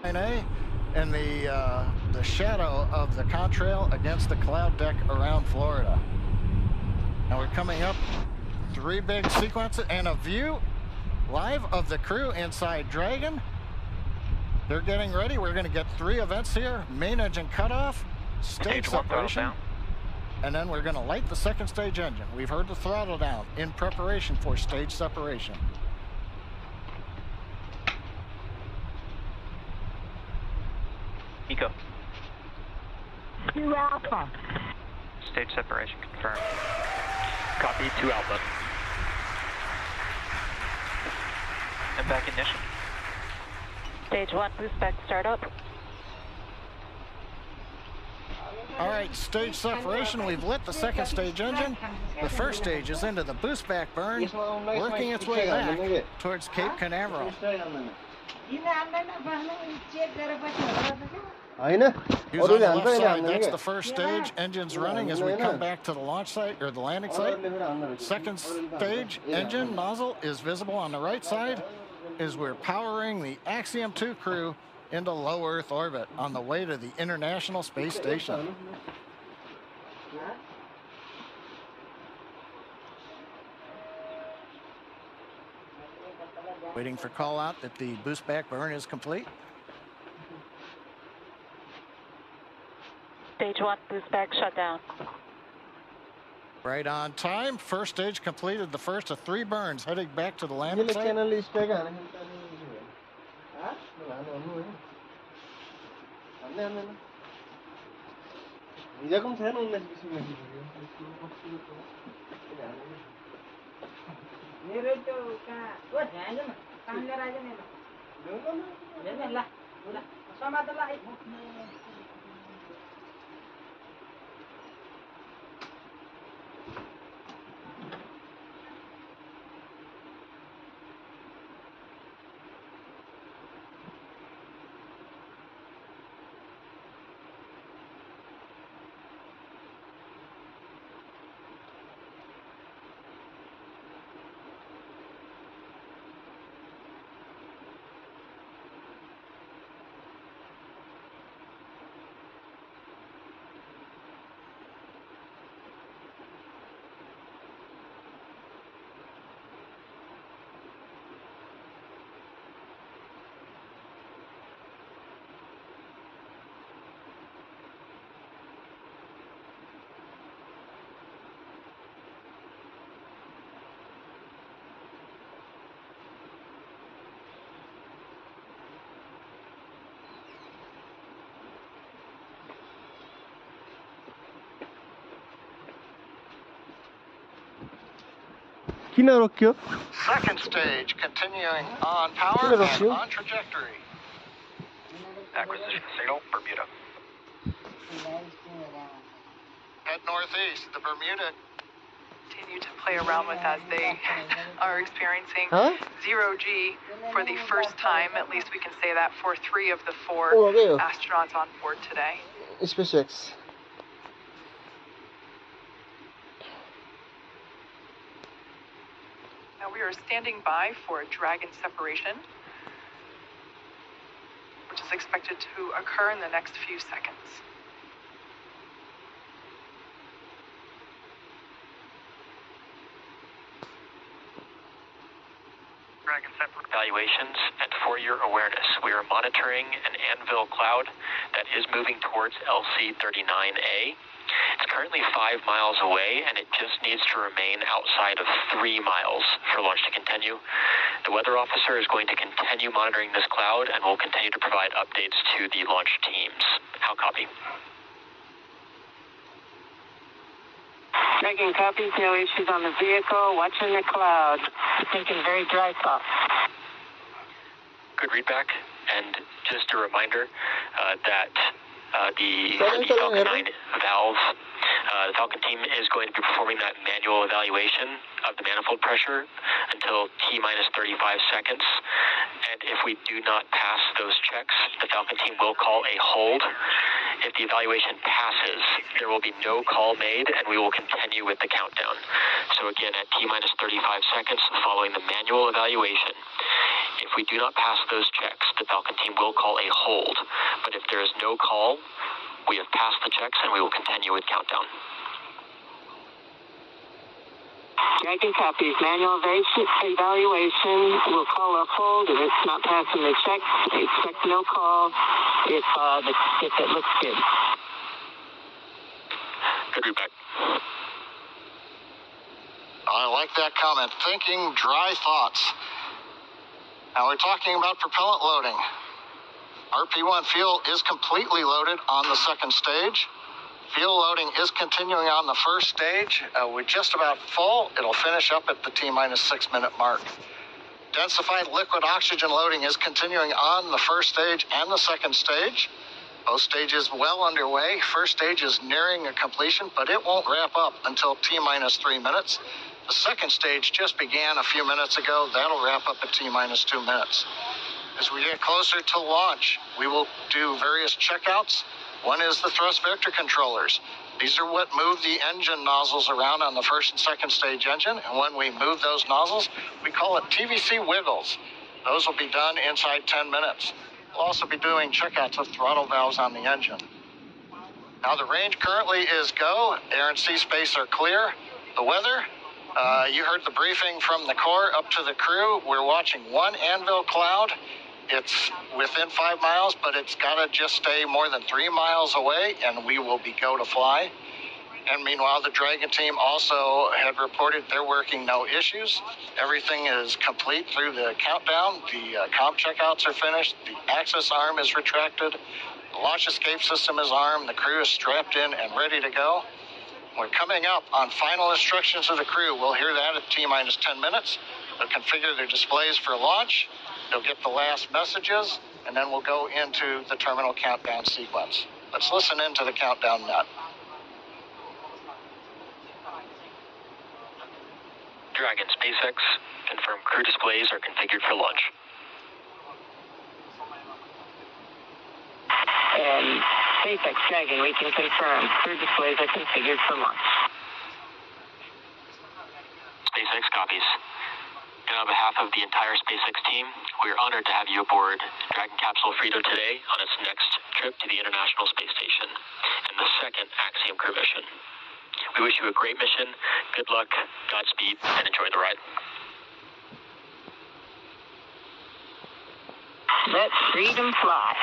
A and the shadow of the contrail against the cloud deck around Florida. And we're coming up 3 big sequences and a view live of the crew inside Dragon. They're getting ready. We're going to get 3 events here: main engine cutoff, stage separation, and then we're going to light the second stage engine. We've heard the throttle down in preparation for stage separation. Eco. 2 Alpha. Stage separation confirmed. Copy, 2 Alpha. And back ignition. Stage 1, boost back startup. All right, stage separation. We've lit the second stage engine. The first stage is into the boost back burn, working its way back towards Cape Canaveral. Who's on the left side? That's the first stage. Engines running as we come back to the launch site or the landing site. Second stage engine nozzle is visible on the right side as we're powering the Axiom 2 crew into low Earth orbit on the way to the International Space Station. Waiting for call out that the boost back burn is complete. Stage 1, boost back shutdown. Right on time. First stage completed the first of 3 burns, heading back to the landing site. Second stage continuing on power and on trajectory. Acquisition signal, Bermuda. Head northeast, the Bermuda. Continue to play around with as they are experiencing 0G for the first time. At least we can say that for 3 of the 4 astronauts on board today. SpaceX. Now we are standing by for Dragon separation, which is expected to occur in the next few seconds. Dragon separate evaluations, and for your awareness, we are monitoring an Anvil cloud that is moving towards LC-39A. It's currently 5 miles away, and it just needs to remain outside of 3 miles for launch to continue. The weather officer is going to continue monitoring this cloud and will continue to provide updates to the launch teams. How copy? Dragon copies, no issues on the vehicle, watching the clouds. Thinking very dry spot. Good readback, and just a reminder that the Falcon 9 valve, the Falcon team is going to be performing that manual evaluation of the manifold pressure until T-minus 35 seconds. And if we do not pass those checks, the Falcon team will call a hold. If the evaluation passes, there will be no call made, and we will continue with the countdown. So again, at T-minus 35 seconds following the manual evaluation, If we do not pass those checks, the Falcon team will call a hold. But if there is no call, we have passed the checks and we will continue with countdown. Dragon copies. Manual evaluation. We'll call a hold if it's not passing the checks. Expect no call if it looks good. Good route back. I like that comment. Thinking dry thoughts. Now we're talking about propellant loading. RP1 fuel is completely loaded on the second stage. Fuel loading is continuing on the first stage. We're just about full. It'll finish up at the T-minus 6 minute mark. Densified liquid oxygen loading is continuing on the first stage and the second stage. Both stages well underway. First stage is nearing a completion, but it won't wrap up until T-minus 3 minutes. The second stage just began a few minutes ago. That'll wrap up at T-minus 2 minutes. As we get closer to launch, we will do various checkouts. One is the thrust vector controllers. These are what move the engine nozzles around on the first and second stage engine. And when we move those nozzles, we call it TVC wiggles. Those will be done inside 10 minutes. We'll also be doing checkouts of throttle valves on the engine. Now the range currently is go. Air and sea space are clear. The weather, you heard the briefing from the Corps up to the crew. We're watching one anvil cloud. It's within 5 miles, but it's got to just stay more than 3 miles away, and we will be go to fly. And meanwhile, the Dragon team also had reported they're working no issues. Everything is complete through the countdown. The comm checkouts are finished. The access arm is retracted. The launch escape system is armed. The crew is strapped in and ready to go. We're coming up on final instructions of the crew. We'll hear that at T-minus 10 minutes. They'll configure their displays for launch. They'll get the last messages, and then we'll go into the terminal countdown sequence. Let's listen into the countdown net. Dragon SpaceX, confirm crew displays are configured for launch. And SpaceX Dragon, we can confirm crew displays are configured for launch. SpaceX copies. And on behalf of the entire SpaceX team, we are honored to have you aboard Dragon Capsule Frito today on its next trip to the International Space Station and the second Axiom crew mission. We wish you a great mission, good luck, Godspeed, and enjoy the ride. Let freedom fly.